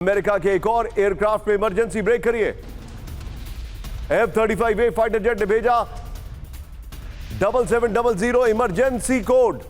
America के एक और एयरक्राफ्ट में इमरजेंसी ब्रेक करिए। F-35A फाइटर जेट ने भेजा 7700 इमरजेंसी कोड।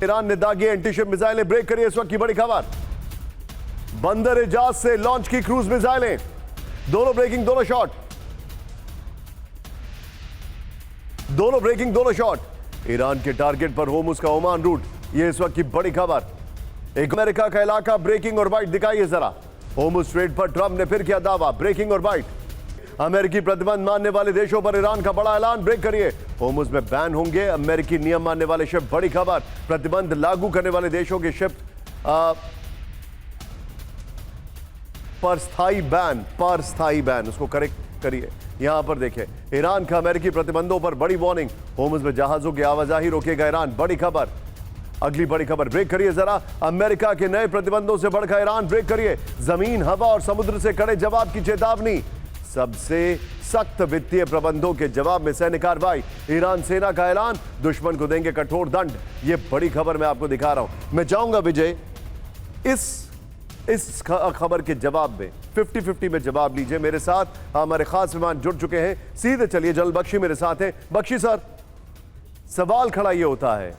ईरान ने दागी एंटीशिप मिसाइलें ब्रेक करी। इस वक्त की बड़ी खबर, बंदर एजाज से लॉन्च की क्रूज मिसाइलें, दोनों ब्रेकिंग दोनों शॉट, दोनों ब्रेकिंग दोनों शॉट। ईरान के टारगेट पर होर्मुज का ओमान रूट, यह इस वक्त की बड़ी खबर। एक अमेरिका का इलाका ब्रेकिंग और वाइट दिखाइए जरा। होर्मुज स्ट्रेट पर ट्रंप ने फिर किया दावा, ब्रेकिंग और वाइट। अमेरिकी प्रतिबंध मानने वाले देशों पर ईरान का बड़ा ऐलान, ब्रेक करिए। होर्मुज में बैन होंगे अमेरिकी नियम मानने वाले शिप, बड़ी खबर। प्रतिबंध लागू करने वाले देशों के शिप पर स्थायी बैन, उसको करेक्ट करिए। यहां पर देखें, ईरान का अमेरिकी प्रतिबंधों पर बड़ी वार्निंग। होर्मुज में जहाजों की आवाजाही रोकेगा ईरान, बड़ी खबर। अगली बड़ी खबर, ब्रेक करिए जरा। अमेरिका के नए प्रतिबंधों से बढ़कर ईरान, ब्रेक करिए। जमीन, हवा और समुद्र से कड़े जवाब की चेतावनी। सबसे सख्त वित्तीय प्रबंधों के जवाब में सैन्य कार्रवाई। ईरान सेना का ऐलान, दुश्मन को देंगे कठोर दंड। यह बड़ी खबर मैं आपको दिखा रहा हूं। मैं चाहूंगा विजय, इस खबर के जवाब में 50-50 में जवाब लीजिए। मेरे साथ हमारे खास मेहमान जुड़ चुके हैं, सीधे चलिए। जल बख्शी मेरे साथ हैं। बख्शी सर, सवाल खड़ा यह होता है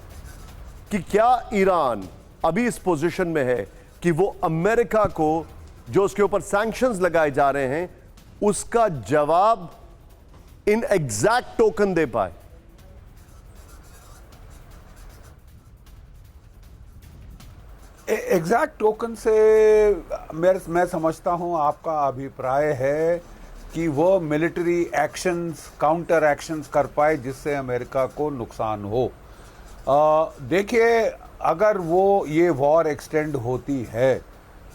कि क्या ईरान अभी इस पोजीशन में है कि वो अमेरिका को जो उसके ऊपर सैंक्शंस लगाए जा रहे हैं उसका जवाब इन एग्जैक्ट टोकन दे पाए? एग्जैक्ट टोकन से मैं समझता हूं आपका अभिप्राय है कि वो मिलिट्री एक्शंस, काउंटर एक्शंस कर पाए जिससे अमेरिका को नुकसान हो। देखिए, अगर वो ये वॉर एक्सटेंड होती है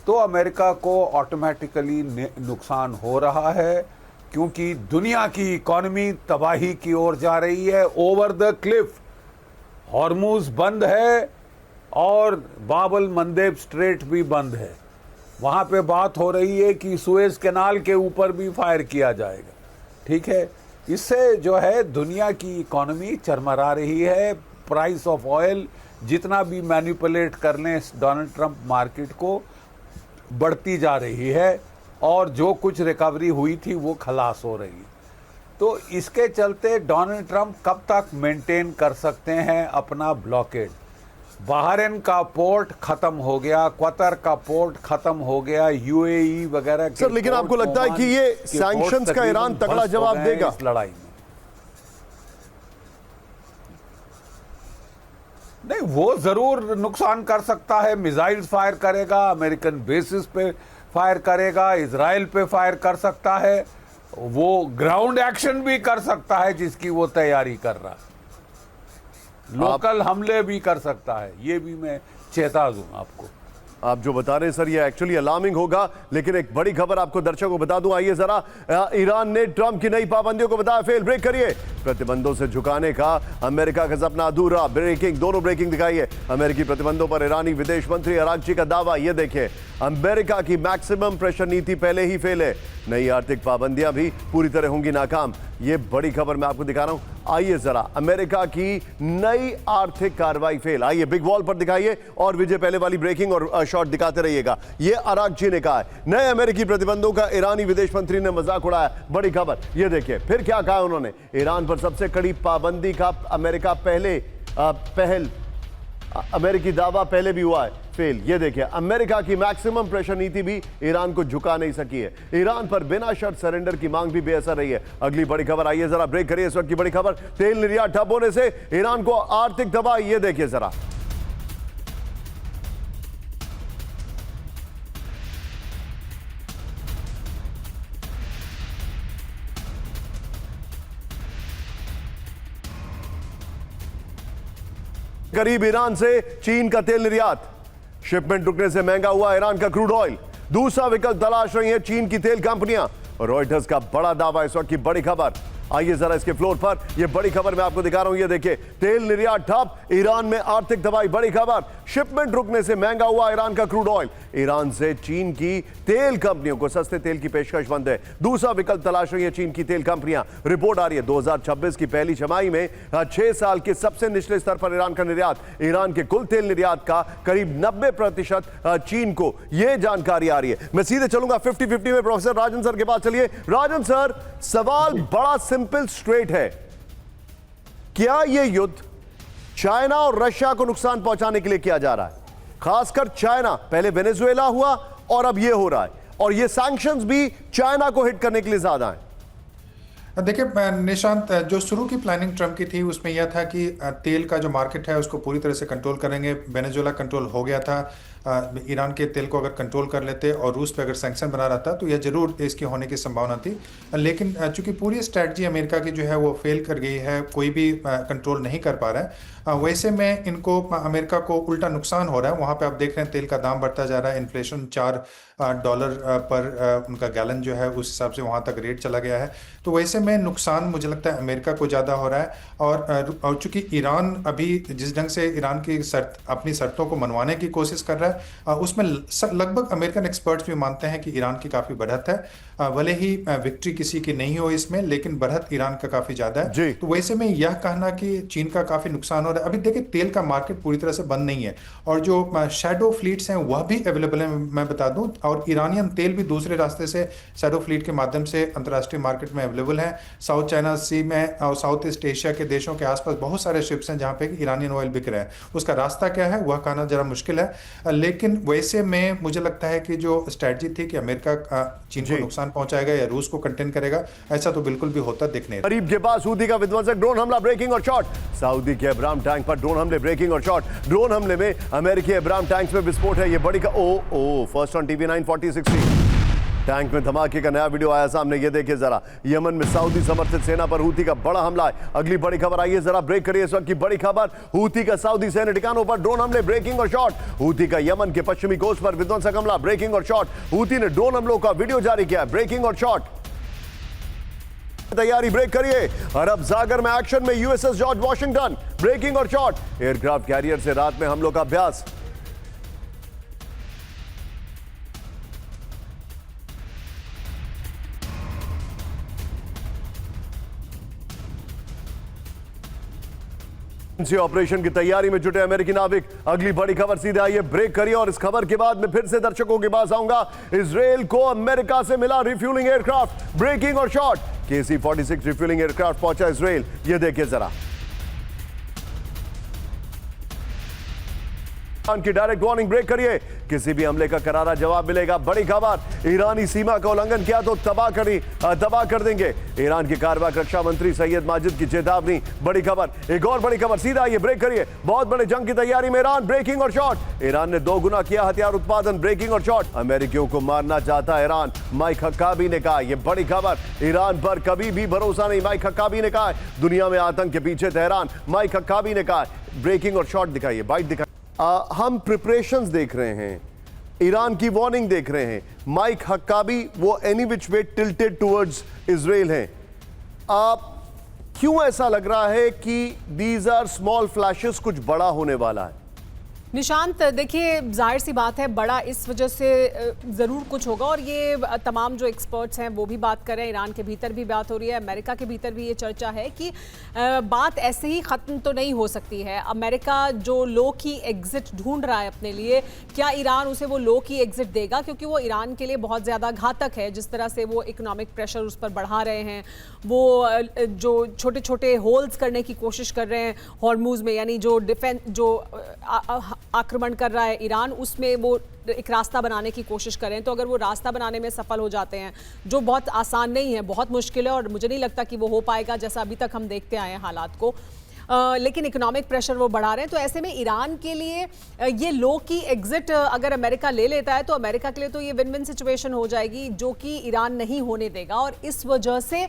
तो अमेरिका को ऑटोमेटिकली नुकसान हो रहा है, क्योंकि दुनिया की इकोनॉमी तबाही की ओर जा रही है। ओवर द क्लिफ हॉर्मुज बंद है और बाबल मंदेब स्ट्रेट भी बंद है। वहां पे बात हो रही है कि सुएज कैनाल के ऊपर भी फायर किया जाएगा। ठीक है, इससे जो है दुनिया की इकोनॉमी चरमरा रही है। प्राइस ऑफ ऑयल जितना भी मैनिपुलेट कर लें डोनाल्ड ट्रंप मार्केट को, बढ़ती जा रही है और जो कुछ रिकवरी हुई थी वो खलास हो रही है। तो इसके चलते डोनाल्ड ट्रंप कब तक मेंटेन कर सकते हैं अपना ब्लॉकेड? बहरीन का पोर्ट खत्म हो गया, कतर का पोर्ट खत्म हो गया, यूएई वगैरह। सर, लेकिन आपको लगता है कि ये सैंक्शंस का ईरान तगड़ा जवाब देगा इस लड़ाई में? नहीं, वो जरूर नुकसान कर सकता है। मिसाइल्स फायर करेगा, अमेरिकन बेसिस पे फायर करेगा, इजराइल पे फायर कर सकता है, वो ग्राउंड एक्शन भी कर सकता है जिसकी वो तैयारी कर रहा है, लोकल हमले भी कर सकता है। ये भी मैं चेता दूं आपको। आप जो बता रहे हैं सर, ये एक्चुअली अलार्मिंग होगा। लेकिन एक बड़ी खबर आपको दर्शकों को बता दूं, आइए जरा। ईरान ने ट्रंप की नई पाबंदियों को बताया फेल, ब्रेक करिए। प्रतिबंधों से झुकाने का अमेरिका का सपना अधूरा, ब्रेकिंग, दोनों ब्रेकिंग दिखाइए। अमेरिकी प्रतिबंधों पर ईरानी विदेश मंत्री अरागची का दावा, यह देखिए। अमेरिका की मैक्सिमम प्रेशर नीति पहले ही फेल है, नई आर्थिक पाबंदियां भी पूरी तरह होंगी नाकाम। यह बड़ी खबर मैं आपको दिखा रहा हूं। आइए जरा, अमेरिका की नई आर्थिक कार्रवाई फेल। आइए बिग वॉल पर दिखाइए और विजय पहले वाली ब्रेकिंग और शॉट दिखाते रहिएगा। यह अरागची ने कहा है, नए अमेरिकी प्रतिबंधों का ईरानी विदेश मंत्री ने मजाक उड़ाया, बड़ी खबर। यह देखिए फिर क्या कहा उन्होंने। ईरान पर सबसे कड़ी पाबंदी का अमेरिका अमेरिकी दावा पहले भी हुआ है फेल। ये देखिए, अमेरिका की मैक्सिमम प्रेशर नीति भी ईरान को झुका नहीं सकी है। ईरान पर बिना शर्त सरेंडर की मांग भी बेअसर रही है। अगली बड़ी खबर, आइए जरा ब्रेक करिए। इस वक्त की बड़ी खबर, तेल निर्यात ठप होने से ईरान को आर्थिक तबाही। ये देखिए जरा, करीब ईरान से चीन का तेल निर्यात शिपमेंट रुकने से महंगा हुआ ईरान का क्रूड ऑयल। दूसरा विकल्प तलाश रही है चीन की तेल कंपनियां। रॉयटर्स का बड़ा दावा, इस वक्त की बड़ी खबर। आइए जरा इसके फ्लोर पर, यह बड़ी खबर मैं आपको दिखा रहा हूं। ये देखिए, तेल निर्यात ठप, ईरान में आर्थिक तबाही। बड़ी खबर, शिपमेंट रुकने से महंगा हुआ ईरान का क्रूड ऑयल। ईरान से चीन की तेल कंपनियों को सस्ते तेल की पेशकश बंद है। दूसरा विकल्प तलाश रही है चीन की तेल कंपनियां। रिपोर्ट आ रही है 2026 की पहली छमाही में 6 साल के सबसे निचले स्तर पर ईरान का निर्यात। ईरान के कुल तेल निर्यात का करीब 90% चीन को, यह जानकारी आ रही है। मैं सीधे चलूंगा 50-50 में प्रोफेसर राजन सर के पास। चलिए राजन सर, सवाल बड़ा सिंपल स्ट्रेट है, क्या यह युद्ध चाइना और रशिया को नुकसान पहुंचाने के लिए किया जा रहा है? खासकर चाइना, पहले वेनेजुएला हुआ और अब यह हो रहा है, और यह सैंक्शंस भी चाइना को हिट करने के लिए ज्यादा है। देखिए निशांत, जो शुरू की प्लानिंग ट्रंप की थी उसमें यह था कि तेल का जो मार्केट है उसको पूरी तरह से कंट्रोल करेंगे। वेनेजुएला कंट्रोल हो गया था, ईरान के तेल को अगर कंट्रोल कर लेते और रूस पे अगर सैंक्शन बना रहता तो यह जरूर इसकी होने की संभावना थी। लेकिन चूंकि पूरी स्ट्रैटेजी अमेरिका की जो है वो फेल कर गई है, कोई भी कंट्रोल नहीं कर पा रहा है, वैसे में इनको अमेरिका को उल्टा नुकसान हो रहा है। वहाँ पे आप देख रहे हैं तेल का दाम बढ़ता जा रहा है, इन्फ्लेशन $4 पर उनका गैलन जो है उस हिसाब से वहाँ तक रेट चला गया है। तो वैसे में नुकसान मुझे लगता है अमेरिका को ज़्यादा हो रहा है। और चूंकि ईरान अभी जिस ढंग से ईरान की अपनी शर्तों को मनवाने की कोशिश कर रहा है, उसमें लगभग अमेरिकन एक्सपर्ट्स भी मानते हैं कि ईरान की काफ़ी बढ़त है। भले ही विक्ट्री किसी की नहीं हो इसमें, लेकिन बढ़त ईरान का काफ़ी ज़्यादा है। तो वैसे में यह कहना कि चीन का काफ़ी नुकसान हो रहा है। अभी देखिए, तेल का मार्केट पूरी तरह से बंद नहीं है, और जो शैडो फ्लीट्स हैं वह भी अवेलेबल है, मैं बता दूं। और ईरानियन तेल भी दूसरे रास्ते से शैडो फ्लीट के माध्यम से अंतर्राष्ट्रीय मार्केट में अवेलेबल है। साउथ चाइना सी में और साउथ ईस्ट एशिया के देशों के आसपास बहुत सारे शिप्स हैं जहां पे ईरानियन ऑयल बिक रहे हैं। उसका रास्ता क्या है वह कहना जरा मुश्किल है, लेकिन वैसे में मुझे लगता है कि जो स्ट्रेटजी थी कि अमेरिका चीन को नुकसान पहुंचाएगा या रूस को कंटेन करेगा, ऐसा तो बिल्कुल भी होता दिखने। करीब के पास हूथी का विध्वंसक ड्रोन हमला, ब्रेकिंग और शॉट। सऊदी के अब्राम टैंक पर ड्रोन हमले, ब्रेकिंग और शॉट। ड्रोन हमले में अमेरिकी अब्राम टैंक्स में विस्फोट है। यह बड़ी का फर्स्ट ऑन टीवी 9 4060। टैंक में धमाके का नया वीडियो आया सामने, ये देखिए जरा। यमन में सऊदी समर्थित सेना पर हूथी का बड़ा हमला है। अगली बड़ी खबर आई है, जरा ब्रेक करिए इस वक्त की बड़ी खबर। हूथी का सऊदी सैन्य ठिकानों पर ड्रोन हमले, ब्रेकिंग और शॉट। हूथी का यमन के पश्चिमी कोस्ट पर विध्वंसक हमला, ब्रेकिंग और शॉट। हूथी ने ड्रोन हमलों का वीडियो जारी किया, ब्रेकिंग और शॉट। तैयारी, ब्रेक करिए। अरब सागर में एक्शन में यूएसएस जॉर्ज वॉशिंगटन, ब्रेकिंग और शॉट। एयरक्राफ्ट कैरियर से रात में हमलों का अभ्यास। ऑपरेशन की तैयारी में जुटे अमेरिकी नाविक। अगली बड़ी खबर सीधे आई है, ब्रेक करिए। और इस खबर के बाद मैं फिर से दर्शकों के पास आऊंगा। इजराइल को अमेरिका से मिला रिफ्यूलिंग एयरक्राफ्ट, ब्रेकिंग और शॉट। KC-46 रिफ्यूलिंग एयरक्राफ्ट पहुंचा इजराइल, ये देखिए जरा। की डायरेक्ट वार्निंग, ब्रेक करिए। किसी भी हमले का करारा जवाब मिलेगा। बड़ी खबर, ईरानी सीमा का उल्लंघन किया तो तबाह कर देंगे। ईरान के कार्यवाहक रक्षा मंत्री सैयद माजिद की चेतावनी। बड़ी खबर, एक और बड़ी खबर, सीधा आइए, ब्रेक करिए। बहुत बड़े जंग की तैयारी में ईरान, ब्रेकिंग और शॉट। ईरान ने 2 गुना किया हथियार उत्पादन, ब्रेकिंग और शॉट। अमेरिकियों को मारना चाहता है ईरान, माइक हक्काबी ने कहा। यह बड़ी खबर, ईरान पर कभी भी भरोसा नहीं, माइक हक्काबी ने कहा। दुनिया में आतंक के पीछे तेहरान, माइक हक्काबी ने कहा। ब्रेकिंग और शॉट दिखाइए, बाइट दिखाइए। हम प्रिपरेशंस देख रहे हैं, ईरान की वार्निंग देख रहे हैं। माइक हक्काबी वो any which way tilted towards Israel हैं। क्यों ऐसा लग रहा है कि दीज आर स्मॉल फ्लैशेस, कुछ बड़ा होने वाला है? निशांत, देखिए जाहिर सी बात है, बड़ा इस वजह से ज़रूर कुछ होगा। और ये तमाम जो एक्सपर्ट्स हैं वो भी बात कर रहे हैं, ईरान के भीतर भी बात हो रही है, अमेरिका के भीतर भी ये चर्चा है कि बात ऐसे ही ख़त्म तो नहीं हो सकती है। अमेरिका जो लो की एग्ज़िट ढूंढ रहा है अपने लिए, क्या ईरान उसे वो लो की एग्ज़िट देगा? क्योंकि वो ईरान के लिए बहुत ज़्यादा घातक है। जिस तरह से वो इकोनॉमिक प्रेशर उस पर बढ़ा रहे हैं, वो जो छोटे छोटे होल्स करने की कोशिश कर रहे हैं हॉर्मुज़ में, यानी जो डिफेंस जो आक्रमण कर रहा है ईरान, उसमें वो एक रास्ता बनाने की कोशिश करें। तो अगर वो रास्ता बनाने में सफल हो जाते हैं, जो बहुत आसान नहीं है, बहुत मुश्किल है, और मुझे नहीं लगता कि वो हो पाएगा जैसा अभी तक हम देखते आए हैं हालात को, लेकिन इकोनॉमिक प्रेशर वो बढ़ा रहे हैं। तो ऐसे में ईरान के लिए ये लो की एग्जिट अगर अमेरिका ले लेता है तो अमेरिका के लिए तो ये विन विन सिचुएशन हो जाएगी, जो कि ईरान नहीं होने देगा। और इस वजह से,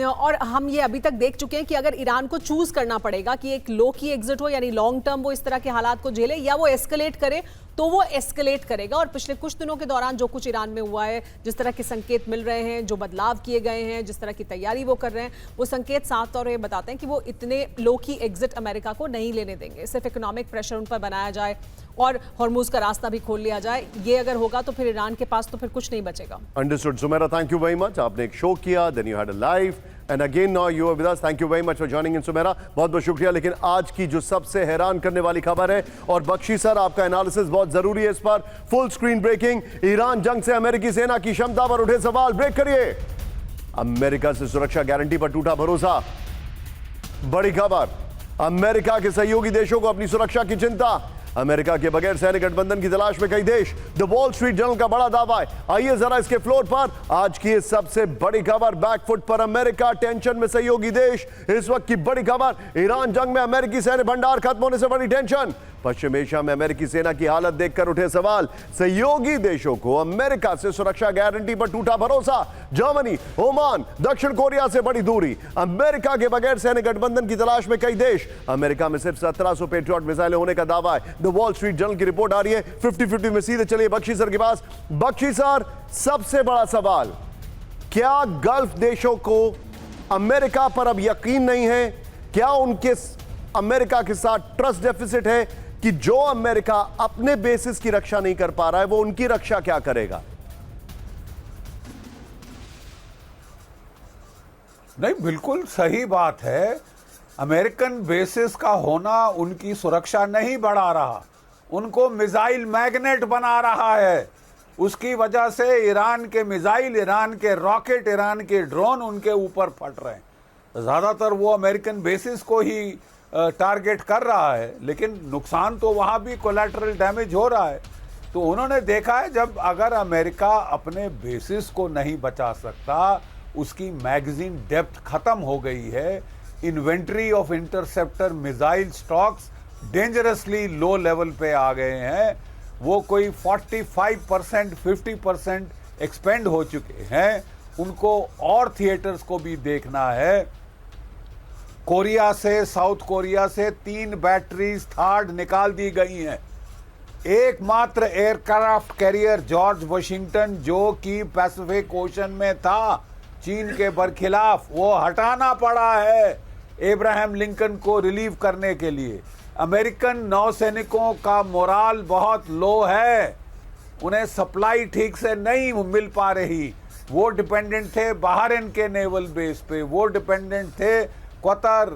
और हम ये अभी तक देख चुके हैं कि अगर ईरान को चूज करना पड़ेगा कि एक लो की एग्जिट हो, यानी लॉन्ग टर्म वो इस तरह के हालात को झेले, या वो एस्केलेट करे तो वो एस्केलेट करेगा। और पिछले कुछ दिनों के दौरान जो कुछ ईरान में हुआ है, जिस तरह के संकेत मिल रहे हैं, जो बदलाव किए गए हैं, जिस तरह की तैयारी वो कर रहे हैं, वो संकेत साफ तौर पर बताते हैं कि वो इतने लो की एग्जिट अमेरिका को नहीं लेने देंगे। सिर्फ इकोनॉमिक प्रेशर उन पर बनाया जाए और हॉर्मुज का रास्ता भी खोल लिया जाए, ये अगर होगा तो फिर ईरान के पास तो फिर कुछ नहीं बचेगा। Understood Sumera, thank you very much. आपने एक शो किया, then you had a live and again now you are with us. Thank you very much for joining in Sumera, बहुत बहुत शुक्रिया। लेकिन आज की जो सबसे हैरान करने वाली खबर है, और बख्शी सर आपका एनालिसिस बहुत जरूरी है इस पर, फुल स्क्रीन ब्रेकिंग, ईरान जंग से अमेरिकी सेना की क्षमता पर उठे सवाल। ब्रेक करिए। अमेरिका से सुरक्षा गारंटी पर टूटा भरोसा, बड़ी खबर। अमेरिका के सहयोगी देशों को अपनी सुरक्षा की चिंता, अमेरिका के बगैर सैन्य गठबंधन की तलाश में कई देश। द वॉल स्ट्रीट जर्नल का बड़ा दावा है। आइए जरा इसके फ्लोर पर आज की सबसे बड़ी खबर, बैकफुट पर अमेरिका, टेंशन में सहयोगी देश। इस वक्त की बड़ी खबर, ईरान जंग में अमेरिकी सैन्य भंडार खत्म होने से बड़ी टेंशन। पश्चिम एशिया में अमेरिकी सेना की हालत देखकर उठे सवाल। सहयोगी देशों को अमेरिका से सुरक्षा गारंटी पर टूटा भरोसा। जर्मनी, ओमान, दक्षिण कोरिया से बड़ी दूरी। अमेरिका के बगैर सैन्य गठबंधन की तलाश में कई देश। अमेरिका में सिर्फ 1700 पेट्रियट मिसाइलें होने का दावा है। द वॉल स्ट्रीट जर्नल की रिपोर्ट आ रही है 50-50 में। सीधे चलिए बख्शी सर के पास। बख्शी सर, सबसे बड़ा सवाल, क्या गल्फ देशों को अमेरिका पर अब यकीन नहीं है? क्या उनके अमेरिका के साथ ट्रस्ट डेफिसिट है कि जो अमेरिका अपने बेसिस की रक्षा नहीं कर पा रहा है, वो उनकी रक्षा क्या करेगा? नहीं, बिल्कुल सही बात है। अमेरिकन बेसिस का होना उनकी सुरक्षा नहीं बढ़ा रहा, उनको मिसाइल मैग्नेट बना रहा है। उसकी वजह से ईरान के मिसाइल, ईरान के रॉकेट, ईरान के ड्रोन उनके ऊपर फट रहे हैं। ज्यादातर वो अमेरिकन बेसिस को ही टारगेट कर रहा है, लेकिन नुकसान तो वहां भी कोलैटरल डैमेज हो रहा है। तो उन्होंने देखा है, जब अगर अमेरिका अपने बेसिस को नहीं बचा सकता, उसकी मैगजीन डेप्थ खत्म हो गई है, inventory of interceptor missile stocks dangerously low level पे आ गए हैं, वो कोई 45% 50% एक्सपेंड हो चुके हैं। उनको और थिएटर्स को भी देखना है। कोरिया से, साउथ कोरिया से 3 बैटरीज थर्ड निकाल दी गई हैं। एकमात्र एयरक्राफ्ट कैरियर जॉर्ज वाशिंगटन, जो कि पैसिफिक ओशन में था चीन के बरखिलाफ, वो हटाना पड़ा है एब्राहम लिंकन को रिलीव करने के लिए। अमेरिकन नौसैनिकों का मोराल बहुत लो है, उन्हें सप्लाई ठीक से नहीं मिल पा रही। वो डिपेंडेंट थे बहरीन के नेवल बेस पे, वो डिपेंडेंट थे कतर,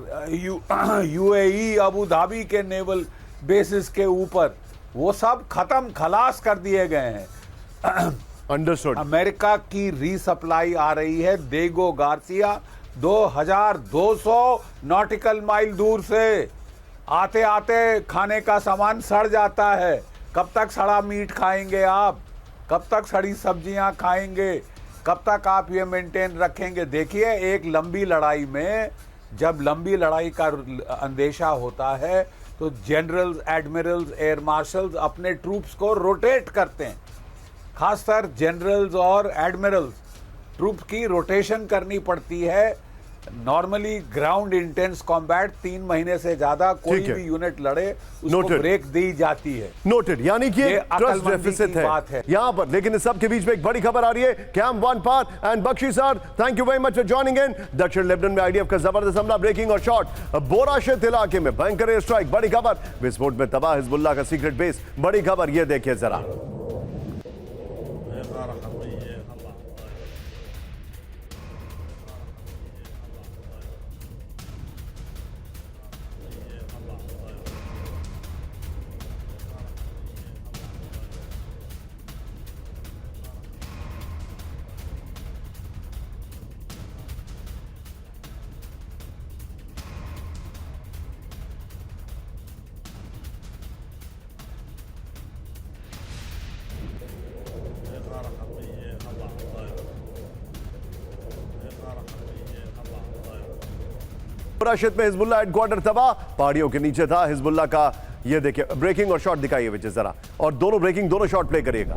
यूएई, अबू धाबी के नेवल बेसिस के ऊपर। वो सब खत्म खलास कर दिए गए हैं। अंडरस्टूड। अमेरिका की रीसप्लाई आ रही है देगो गार्सिया 2200 नॉटिकल माइल दूर से। आते आते खाने का सामान सड़ जाता है। कब तक सड़ा मीट खाएंगे आप? कब तक सड़ी सब्जियां खाएंगे? कब तक आप ये मेंटेन रखेंगे? देखिए, एक लंबी लड़ाई में जब लंबी लड़ाई का अंदेशा होता है तो जनरल्स, एडमिरल्स, एयर मार्शल्स अपने ट्रूप्स को रोटेट करते हैं। खासकर जनरल्स और एडमिरल्स ट्रूप्स की रोटेशन करनी पड़ती है। नॉर्मली ग्राउंड इंटेंस कॉम्बैट 3 महीने से ज्यादा कोई भी यूनिट लड़े उसको ब्रेक दी जाती है। नोटेड। यानी कि ट्रस्ट डेफिसिट है यहां पर। लेकिन इस सब के बीच में एक बड़ी खबर आ रही है, कैंप 1 पर। And Bakshi sir, thank you very much for joining in. दक्षिण लेबनान में आईडीएफ का जबरदस्त हमला, ब्रेकिंग और शॉट। बोराशेत इलाके में भयंकर एयर स्ट्राइक, बड़ी खबर। विस्फोट में तबाह हिजबुल्लाह का सीक्रेट बेस, बड़ी खबर। यह देखिए जरा। बोराशेत में हिजबुल्लाह हेडक्वार्टर तबाह, पहाड़ियों के नीचे था हिजबुल्लाह का। ये देखिए ब्रेकिंग और शॉट दिखाइए विजय जरा, और दोनों ब्रेकिंग दोनों शॉट प्ले करिएगा।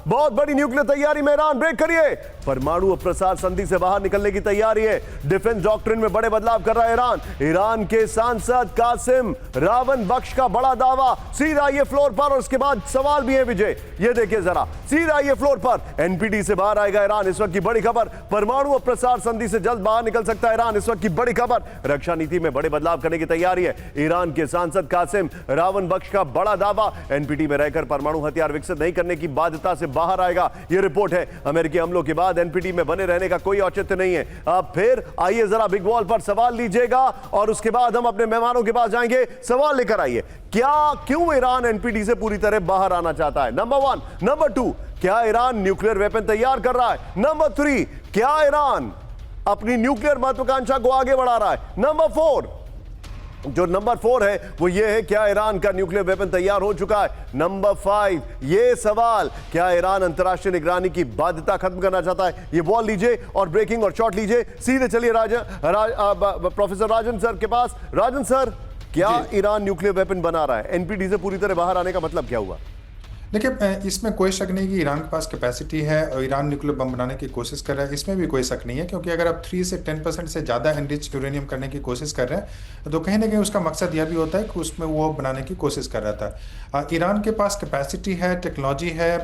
बहुत बड़ी न्यूक्लियर तैयारी में ईरान, ब्रेक करिए। परमाणु प्रसार संधि से बाहर निकलने की तैयारी है। डिफेंस डॉक्ट्रिन में बड़े बदलाव कर रहा है ईरान। ईरान के सांसद कासिम रावण बख्श का बड़ा दावा। सीधा ये फ्लोर पर और उसके बाद सवाल भी है विजय, ये देखिए जरा, सीधा ये फ्लोर पर एनपीटी से बाहर आएगा ईरान। इस वक्त की बड़ी खबर, परमाणु प्रसार संधि से जल्द बाहर निकल सकता है ईरान। इस वक्त की बड़ी खबर, रक्षा नीति में बड़े बदलाव करने की तैयारी है। ईरान के सांसद कासिम रावण बख्श का बड़ा दावा, एनपीटी में रहकर परमाणु हथियार विकसित नहीं करने की बाध्यता से बाहर आएगा। यह रिपोर्ट है। अमेरिकी हमलों के बाद एनपीटी में बने रहने का कोई औचित्य नहीं है। अब फिर आइए जरा बिग वॉल पर सवाल लीजिएगा और उसके बाद हम अपने मेहमानों के पास जाएंगे। सवाल लेकर आइए, क्यों ईरान एनपीटी से पूरी तरह बाहर आना चाहता है? नंबर 1। नंबर 2, क्या ईरान न्यूक्लियर वेपन तैयार कर रहा है? नंबर 3, क्या ईरान अपनी न्यूक्लियर महत्वाकांक्षा को आगे बढ़ा रहा है? नंबर 4, जो नंबर 4 है वो ये है, क्या ईरान का न्यूक्लियर वेपन तैयार हो चुका है? नंबर 5, ये सवाल, क्या ईरान अंतर्राष्ट्रीय निगरानी की बाध्यता खत्म करना चाहता है? ये बॉल लीजिए और ब्रेकिंग और शॉट लीजिए। सीधे चलिए प्रोफेसर राजन सर के पास। राजन सर, क्या ईरान न्यूक्लियर वेपन बना रहा है? एनपीटी से पूरी तरह बाहर आने का मतलब क्या हुआ? देखिए, इसमें कोई शक नहीं कि ईरान के पास कैपेसिटी है और ईरान न्यूक्लियर बम बनाने की कोशिश कर रहा है, इसमें भी कोई शक नहीं है। क्योंकि अगर आप 3 से 10% से ज़्यादा एनरिच यूरेनियम करने की कोशिश कर रहे हैं तो कहीं ना कहीं उसका मकसद यह भी होता है कि उसमें वो बनाने की कोशिश कर रहा था। ईरान के पास कैपेसिटी है, टेक्नोलॉजी है,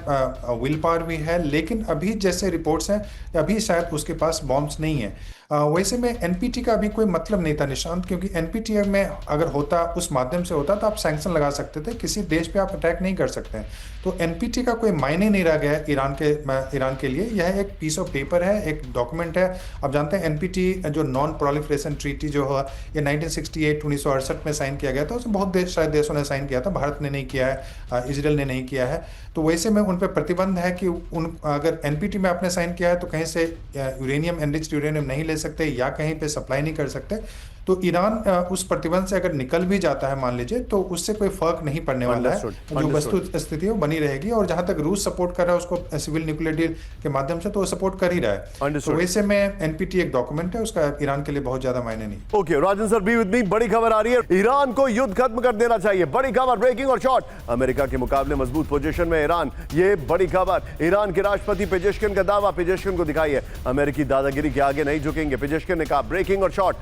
विल पावर भी है, लेकिन अभी जैसे रिपोर्ट्स हैं अभी शायद उसके पास बॉम्ब्स नहीं है। वैसे में एनपीटी का अभी कोई मतलब नहीं था निशांत, क्योंकि एनपीटी में अगर होता, उस माध्यम से होता तो आप सैंक्शन लगा सकते थे, किसी देश पे आप अटैक नहीं कर सकते हैं। तो एनपीटी का कोई मायने नहीं रह गया है ईरान के लिए। यह एक पीस ऑफ पेपर है, एक डॉक्यूमेंट है। आप जानते हैं एनपीटी जो नॉन प्रोलिफरेशन ट्रीटी जो हुआ ये 1968 में साइन किया गया था। उसमें बहुत शायद देशों ने साइन किया था, भारत ने नहीं किया है, इजराइल ने नहीं किया है। तो वैसे में उन पर प्रतिबंध है कि अगर एनपीटी में आपने साइन किया है तो कहीं से यूरेनियम, एनरिच्ड यूरेनियम नहीं ले सकते या कहीं पे सप्लाई नहीं कर सकते। तो ईरान उस प्रतिबंध से अगर निकल भी जाता है मान लीजिए, तो उससे कोई फर्क नहीं पड़ने वाला है। जो वस्तु स्थिति है वो बनी रहेगी। और जहां तक रूस सपोर्ट कर रहा है उसको सिविल न्यूक्लियर डील के माध्यम से, तो वो सपोर्ट कर ही रहा है। तो वैसे में एनपीटी एक डॉक्यूमेंट है, उसका ईरान के लिए बहुत ज्यादा मायने नहीं। Okay, Rajan sir be with me. बड़ी खबर आ रही है, ईरान को युद्ध खत्म कर देना चाहिए। बड़ी खबर, ब्रेकिंग और शॉट। अमेरिका के मुकाबले मजबूत पोजीशन में ईरान, ये बड़ी खबर। ईरान के राष्ट्रपति पेजेश्किन का दावा, पेजेश्किन को दिखाइए, अमेरिकी दादागिरी के आगे नहीं झुकेंगे। पेजेश्किन ने कहा, ब्रेकिंग और शॉट।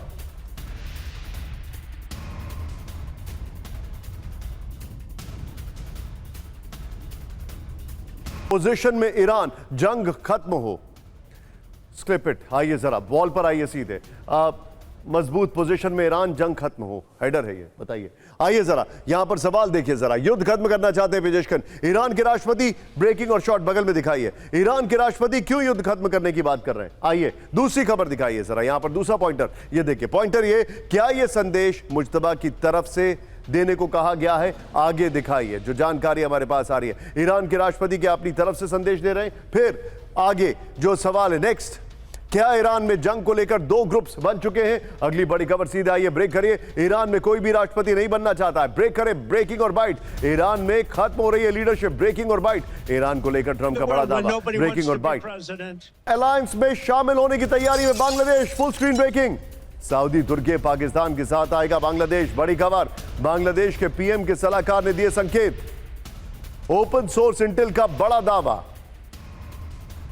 पोजीशन में ईरान, जंग खत्म हो। स्क्लिप इट, आइए जरा बॉल पर आइए सीधे। मजबूत पोजीशन में ईरान, जंग खत्म हो, हेडर है ये, बताइए। आइए जरा यहां पर सवाल देखिए जरा, युद्ध खत्म करना चाहते हैं पेजेश्किन। ईरान के राष्ट्रपति, ब्रेकिंग और शॉट बगल में दिखाइए, ईरान के राष्ट्रपति क्यों युद्ध खत्म करने की बात कर रहे हैं? आइए दूसरी खबर दिखाइए जरा, यहां पर दूसरा पॉइंटर, ये देखिए पॉइंटर, ये क्या ये संदेश मुज्तबा की तरफ से देने को कहा गया है? आगे दिखाइए जो जानकारी हमारे पास आ रही है। ईरान के राष्ट्रपति क्या अपनी तरफ से संदेश दे रहे हैं? फिर आगे जो सवाल है नेक्स्ट, क्या ईरान में जंग को लेकर 2 ग्रुप्स बन चुके हैं? अगली बड़ी खबर सीधे आइए, ब्रेक करिए। ईरान में कोई भी राष्ट्रपति नहीं बनना चाहता है, ब्रेक करें, ब्रेकिंग और बाइट। ईरान में खत्म हो रही है लीडरशिप, ब्रेकिंग और बाइट। ईरान को लेकर ट्रंप का बड़ा दावा, ब्रेकिंग और बाइट। अलायंस में शामिल होने की तैयारी में Bangladesh, full screen breaking. Saudi, तुर्की, पाकिस्तान के साथ आएगा बांग्लादेश। बड़ी खबर, बांग्लादेश के पीएम के सलाहकार ने दिए संकेत। ओपन सोर्स इंटेल का बड़ा दावा।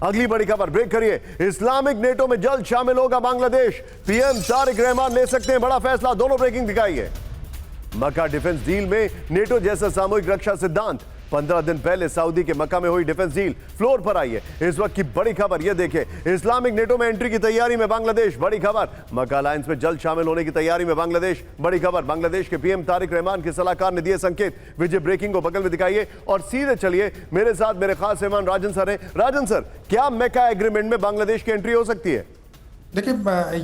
अगली बड़ी खबर, ब्रेक करिए, इस्लामिक नेटो में जल्द शामिल होगा बांग्लादेश। पीएम तारिक रहमान ले सकते हैं बड़ा फैसला। दोनों ब्रेकिंग दिखाइए। मक्का डिफेंस डील में नेटो जैसा सामूहिक रक्षा सिद्धांत। 15 दिन पहले सऊदी के मक्का में हुई डिफेंस डील। फ्लोर पर आइए, इस वक्त की बड़ी खबर ये देखें, इस्लामिक नेटो में एंट्री की तैयारी में बांग्लादेश। बड़ी खबर, मक्का अलायंस में जल्द शामिल होने की तैयारी में बांग्लादेश। बड़ी खबर, बांग्लादेश के पीएम तारिक रहमान के सलाहकार ने दिए संकेत। विजय, ब्रेकिंग को बगल में दिखाइए और सीधे चलिए, मेरे साथ मेरे खास मेहमान राजन सर हैं। राजन सर, क्या मक्का एग्रीमेंट में बांग्लादेश की एंट्री हो सकती है? देखिए,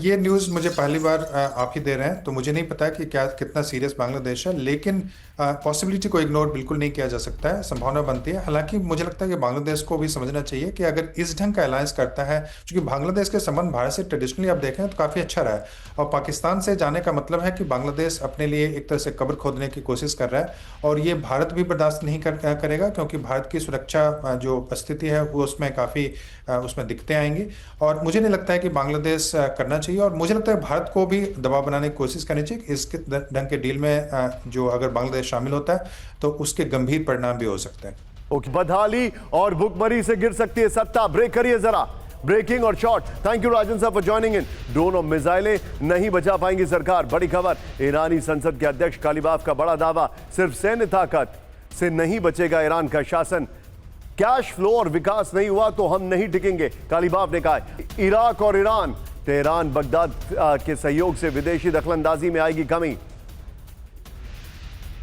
ये न्यूज़ मुझे पहली बार आप ही दे रहे हैं, तो मुझे नहीं पता कि क्या कितना सीरियस बांग्लादेश है, लेकिन पॉसिबिलिटी को इग्नोर बिल्कुल नहीं किया जा सकता है, संभावना बनती है। हालांकि मुझे लगता है कि बांग्लादेश को भी समझना चाहिए कि अगर इस ढंग का अलायंस करता है, क्योंकि बांग्लादेश के संबंध भारत से ट्रेडिशनली आप देखें तो काफ़ी अच्छा रहा है, और पाकिस्तान से जाने का मतलब है कि बांग्लादेश अपने लिए एक तरह से कब्र खोदने की कोशिश कर रहा है, और ये भारत भी बर्दाश्त नहीं करेगा, क्योंकि भारत की सुरक्षा जो स्थिति है वो उसमें काफ़ी उसमें दिक्कतें आएंगी। और मुझे नहीं लगता है कि बांग्लादेश करना चाहिए, और मुझे लगता है भारत को भी दबाव बनाने की कोशिश करनी चाहिए। इसके ढंग के डील में जो अगर बांग्लादेश शामिल होता है तो उसके गंभीर परिणाम भी हो सकते हैं। बदहाली और भुखमरी से गिर सकती है सत्ता। ब्रेक करिए जरा, ब्रेकिंग और शॉर्ट। थैंक यू राजन साहब फॉर ज्वाइनिंग इन। ड्रोन और मिसाइलें नहीं बचा पाएंगी सरकार। बड़ी खबर, ईरानी संसद के अध्यक्ष कालीबाफ का बड़ा दावा, सिर्फ सैन्य ताकत से नहीं बचेगा ईरान का शासन। कैश फ्लो और विकास नहीं हुआ तो हम नहीं टिकेंगे, कालीबाफ ने कहा। इराक और ईरान, तेहरान बगदाद के सहयोग से विदेशी दखलंदाजी में आएगी कमी।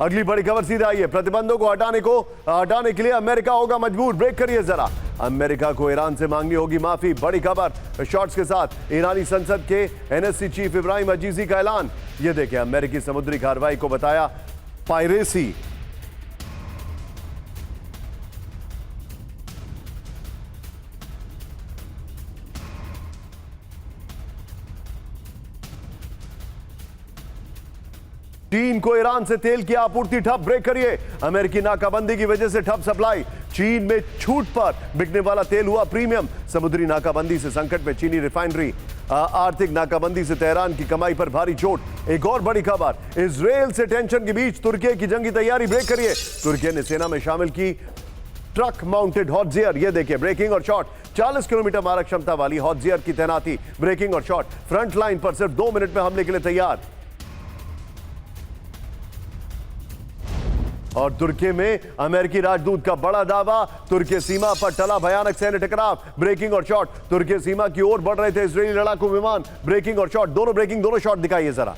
अगली बड़ी खबर सीधे आई है, प्रतिबंधों को हटाने के लिए अमेरिका होगा मजबूर। ब्रेक करिए जरा, अमेरिका को ईरान से मांगनी होगी माफी। बड़ी खबर शॉर्ट्स के साथ, ईरानी संसद के एनएससी चीफ इब्राहिम अजीजी का ऐलान। यह देखिए, अमेरिकी समुद्री कार्रवाई को बताया पायरेसी। चीन को ईरान से तेल की आपूर्ति ठप। ब्रेक करिए, अमेरिकी नाकाबंदी की वजह से ठप सप्लाई। चीन में छूट पर बिकने वाला तेल हुआ प्रीमियम। समुद्री नाकाबंदी से संकट में चीनी रिफाइनरी। आर्थिक नाकाबंदी से तेहरान की कमाई पर भारी चोट। एक और बड़ी खबर, इजरायल से टेंशन के बीच तुर्की की जंगी तैयारी। ब्रेक करिए, तुर्की ने सेना में शामिल की ट्रक माउंटेड हॉटजियर। ये देखिए, ब्रेकिंग और शॉर्ट। 40 किलोमीटर मारक क्षमता वाली हॉटजियर की तैनाती। ब्रेकिंग और शॉर्ट, फ्रंट लाइन पर सिर्फ 2 मिनट में हमले के लिए तैयार। और तुर्की में अमेरिकी राजदूत का बड़ा दावा, तुर्की सीमा पर टला भयानक सैन्य टकराव। ब्रेकिंग और शॉर्ट, तुर्की सीमा की ओर बढ़ रहे थे इजरायली लड़ाकू विमान। ब्रेकिंग और शॉर्ट, दोनों ब्रेकिंग, दोनों शॉट दिखाइए जरा।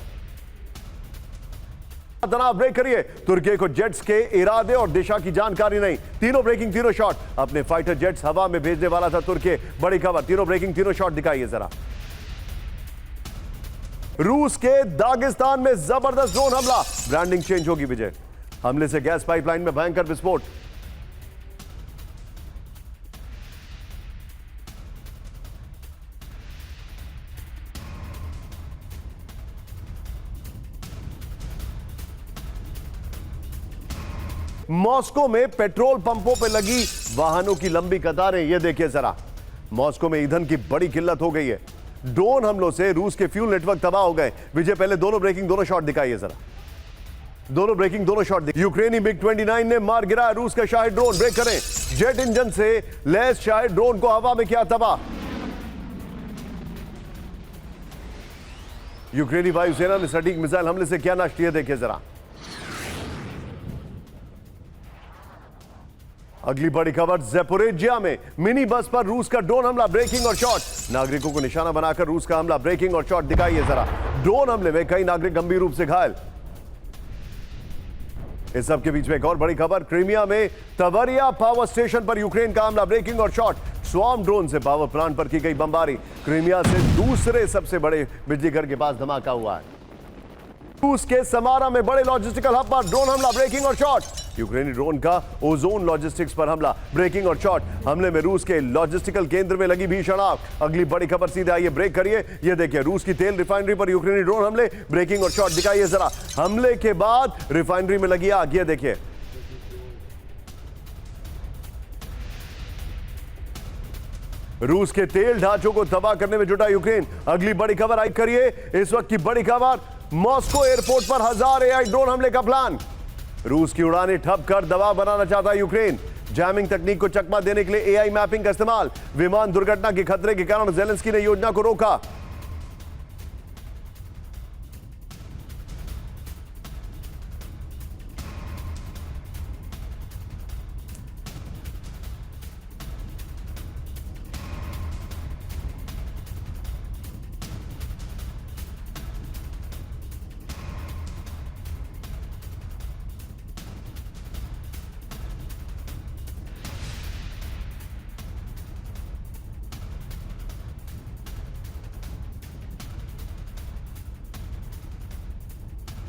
तनाव। ब्रेक करिए, तुर्की को जेट्स के इरादे और दिशा की जानकारी नहीं। तीनों ब्रेकिंग, तीनों शॉट। अपने फाइटर जेट्स हवा में भेजने वाला था तुर्की। बड़ी खबर, तीनों ब्रेकिंग, तीनों शॉट दिखाइए जरा। रूस के दागिस्तान में जबरदस्त ड्रोन हमला। ब्रांडिंग चेंज होगी विजय। हमले से गैस पाइपलाइन में भयंकर विस्फोट। मॉस्को में पेट्रोल पंपों पर लगी वाहनों की लंबी कतारें। यह देखिए जरा, मॉस्को में ईंधन की बड़ी किल्लत हो गई है। ड्रोन हमलों से रूस के फ्यूल नेटवर्क तबाह हो गए। विजय, पहले दोनों ब्रेकिंग, दोनों शॉट दिखाइए जरा। दोनों ब्रेकिंग, दोनों शॉट। यूक्रेनी MiG-29 ने मार गिराया रूस का शाही ड्रोन। ब्रेक करें, जेट इंजन से लैस शाही ड्रोन को हवा में किया तबाह। यूक्रेनी वायुसेना ने सटीक मिसाइल हमले से किया नष्ट। देखिए जरा। अगली बड़ी खबर, ज़ैपोरिज्जिया में मिनी बस पर रूस का ड्रोन हमला। ब्रेकिंग और शॉट, नागरिकों को निशाना बनाकर रूस का हमला। ब्रेकिंग और शॉट दिखाइए जरा। ड्रोन हमले में कई नागरिक गंभीर रूप से घायल। इस सब के बीच में एक और बड़ी खबर, क्रीमिया में तवरिया पावर स्टेशन पर यूक्रेन का हमला। ब्रेकिंग और शॉट, स्वार्म ड्रोन से पावर प्लांट पर की गई बमबारी। क्रीमिया से दूसरे सबसे बड़े बिजली घर के पास धमाका हुआ है। रूस के समारा में बड़े लॉजिस्टिकल हब पर ड्रोन हमला। ब्रेकिंग और शॉट, यूक्रेनी ड्रोन का ओजोन लॉजिस्टिक्स पर हमला। ब्रेकिंग और शॉट, हमले में रूस के लॉजिस्टिकल केंद्र में लगी भीषण आग। अगली बड़ी खबर सीधे आइए, ब्रेक करिए। ये देखिए, रूस की तेल रिफाइनरी पर यूक्रेनी ड्रोन हमले। ब्रेकिंग और शॉट दिखाइए जरा। हमले के बाद रिफाइनरी में लगी आग। ये देखिए, रूस के तेल ढांचों को तबाह करने में जुटा यूक्रेन। अगली बड़ी खबर आई करिए, इस वक्त की बड़ी खबर, मॉस्को एयरपोर्ट पर 1000 AI ड्रोन हमले का प्लान। रूस की उड़ानें ठप कर दबाव बनाना चाहता यूक्रेन। जैमिंग तकनीक को चकमा देने के लिए AI मैपिंग का इस्तेमाल। विमान दुर्घटना के खतरे के कारण ज़ेलेंस्की ने योजना को रोका।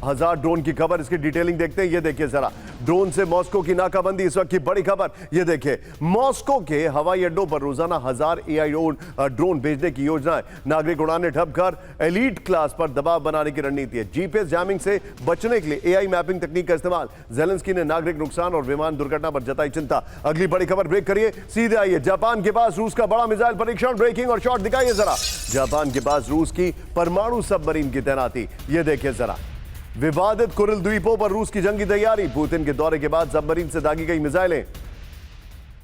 हजार ड्रोन की खबर, इसकी डिटेलिंग देखते हैं। ये देखिए जरा, ड्रोन से मॉस्को की नाकाबंदी, इस वक्त की बड़ी खबर। ये देखिए, मॉस्को के हवाई अड्डों पर रोजाना 1000 AI ड्रोन भेजने की योजना है। नागरिक उड़ानें ठप कर एलीट क्लास पर दबाव बनाने की रणनीति है। GPS जैमिंग से बचने के लिए AI मैपिंग तकनीक का इस्तेमाल। ज़ेलेंस्की ने नागरिक नुकसान और विमान दुर्घटना पर जताई चिंता। अगली बड़ी खबर, ब्रेक करिए, सीधे आइए। जापान के पास रूस का बड़ा मिसाइल परीक्षण। ब्रेकिंग और शॉट दिखाइए जरा। जापान के पास रूस की परमाणु सबमरीन की तैनाती। ये देखिए जरा। विवादित कुरिल द्वीपों पर रूस की जंगी तैयारी। पुतिन के दौरे के बाद सबमरीन से दागी गई मिसाइलें।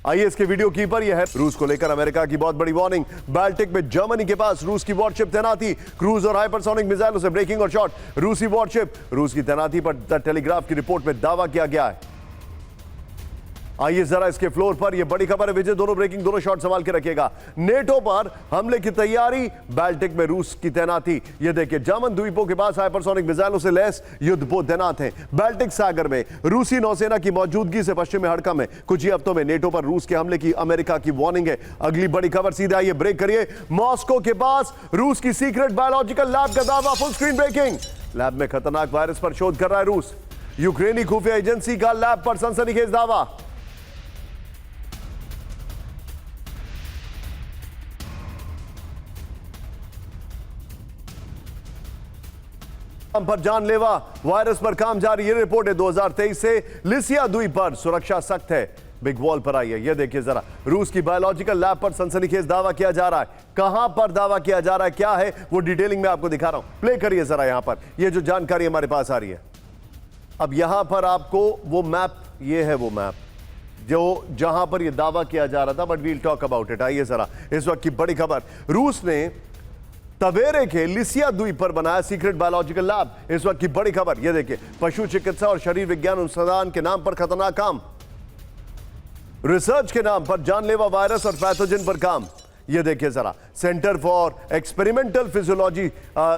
आइए इसके वीडियो की पर यह है रूस को लेकर अमेरिका की बहुत बड़ी वार्निंग। बाल्टिक में जर्मनी के पास रूस की वॉरशिप तैनाती, क्रूज और हाइपरसोनिक मिसाइलों से ब्रेकिंग और शॉट रूसी वॉरशिप। रूस की तैनाती पर द टेलीग्राफ की रिपोर्ट में दावा किया गया है। आइए जरा इसके फ्लोर पर यह बड़ी खबर है। विजय दोनों ब्रेकिंग, दोनों शॉट संभाल के रखिएगा। नेटो पर हमले की तैयारी, बाल्टिक में रूस की तैनाती। यह देखिए जर्मन द्वीपों के पास हाइपरसोनिक मिसाइलों से लैस युद्धपोत तैनात हैं। बाल्टिक सागर में रूसी नौसेना की मौजूदगी से पश्चिम में हड़कंप है। कुछ ही हफ्तों में नेटो पर रूस के हमले की अमेरिका की वार्निंग है। अगली बड़ी खबर सीधे आइए ब्रेक करिए। मॉस्को के पास रूस की सीक्रेट बायोलॉजिकल लैब का दावा, फुल स्क्रीन ब्रेकिंग। लैब में खतरनाक वायरस पर शोध कर रहा है रूस। यूक्रेनी खुफिया एजेंसी का लैब पर सनसनीखेज दावा। पर जानलेवा वायरस पर काम जारी। ये रिपोर्ट है 2023 से। लिसिया द्वीप पर सुरक्षा सख्त है। बिग वॉल पर आई है। ये देखिए जरा, रूस की बायोलॉजिकल लैब पर सनसनीखेज दावा किया जा रहा है। कहां पर दावा किया जा रहा है, क्या है वो डिटेलिंग में आपको दिखा रहा हूं। प्ले करिए जरा यहां पर, ये जो जानकारी हमारे पास आ रही है। अब यहां पर आपको वो मैप, ये है वो मैप जो जहां पर ये दावा किया जा रहा था, but we'll talk about it. आइए जरा इस वक्त की बड़ी खबर, रूस ने तवेरे के लिसिया द्वीप पर बनाया सीक्रेट बायोलॉजिकल लैब। इस वक्त की बड़ी खबर ये देखिए, पशु चिकित्सा और शरीर विज्ञान अनुसंधान के नाम पर खतरनाक काम, रिसर्च के नाम पर जानलेवा वायरस और पैथोजन पर काम। ये देखिए जरा, सेंटर फॉर एक्सपेरिमेंटल फिजियोलॉजी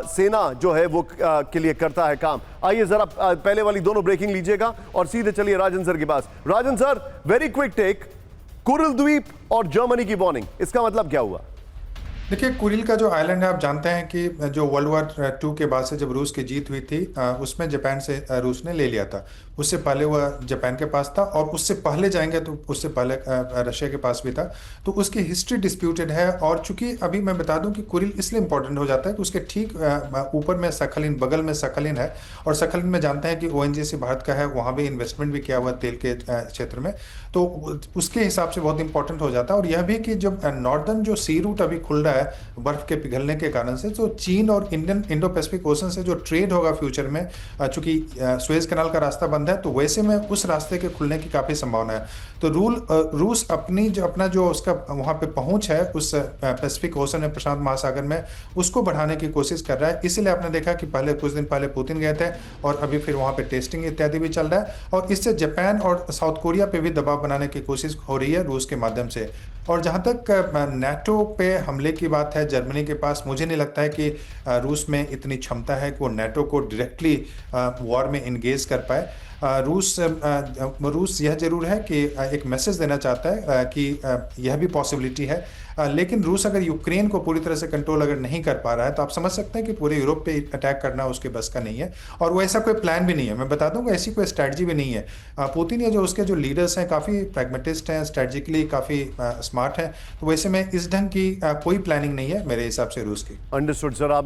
सेना जो है वो के लिए करता है काम। आइए जरा पहले वाली दोनों ब्रेकिंग लीजिएगा और सीधे चलिए राजन सर के पास। Rajan sir, very quick take, Kuril द्वीप और जर्मनी की वार्निंग, इसका मतलब क्या हुआ? देखिए, कुरिल का जो आइलैंड है, आप जानते हैं कि जो वर्ल्ड वॉर 2 के बाद से जब रूस की जीत हुई थी, उसमें जापान से रूस ने ले लिया था। उससे पहले वह जापान के पास था और उससे पहले जाएंगे तो उससे पहले रशिया के पास भी था। तो उसकी हिस्ट्री डिस्प्यूटेड है। और चूंकि अभी मैं बता दूं कि कुरिल इसलिए इंपॉर्टेंट हो जाता है कि उसके ठीक ऊपर में सखलिन, बगल में सखलिन है। और सखलिन में जानते हैं कि ONGC भारत का है, वहाँ भी इन्वेस्टमेंट भी किया हुआ तेल के क्षेत्र में, तो उसके हिसाब से बहुत इंपॉर्टेंट हो जाता है। और यह भी कि जब नॉर्दर्न जो सी रूट अभी खुल रहा है बर्फ के पिघलने के कारण से, तो चीन और इंडो पैसिफिक ओशन से जो ट्रेड होगा फ्यूचर में, चूंकि सुएज कैनाल का रास्ता बंद है, तो वैसे में उस रास्ते के खुलने की काफी संभावना है। तो रूस अपना जो उसका वहां पे पहुंच है उस पैसिफिक ओशन में, प्रशांत महासागर में, उसको बढ़ाने की कोशिश कर रहा है। इसीलिए आपने देखा कि पहले कुछ दिन पहले पुतिन गए थे और अभी फिर वहां पे टेस्टिंग इत्यादि भी चल रहा है। और इससे जापान और साउथ कोरिया पे भी दबाव बनाने की कोशिश हो रही है रूस के माध्यम से। और जहां तक नेटो पे हमले की बात है जर्मनी के पास, मुझे नहीं लगता है कि रूस में इतनी क्षमता है कि वो नेटो को डायरेक्टली वॉर में इंगेज कर पाए। रूस यह जरूर है कि एक मैसेज देना चाहता है कि यह भी पॉसिबिलिटी है। लेकिन रूस अगर यूक्रेन को पूरी तरह से कंट्रोल अगर नहीं कर पा रहा है, तो आप समझ सकते हैं कि पूरे यूरोप पे अटैक करना उसके बस का नहीं है। और वो ऐसा कोई प्लान भी नहीं है। मैं बता दूंगा, ऐसी कोई स्ट्रैटेजी भी नहीं है। पुतिन या जो उसके जो लीडर्स हैं काफ़ी प्रैग्मेटिस्ट हैं, स्ट्रैटेजिकली काफ़ी स्मार्ट हैं। तो वैसे में इस ढंग की कोई प्लानिंग नहीं है मेरे हिसाब से रूस की। Understood sir.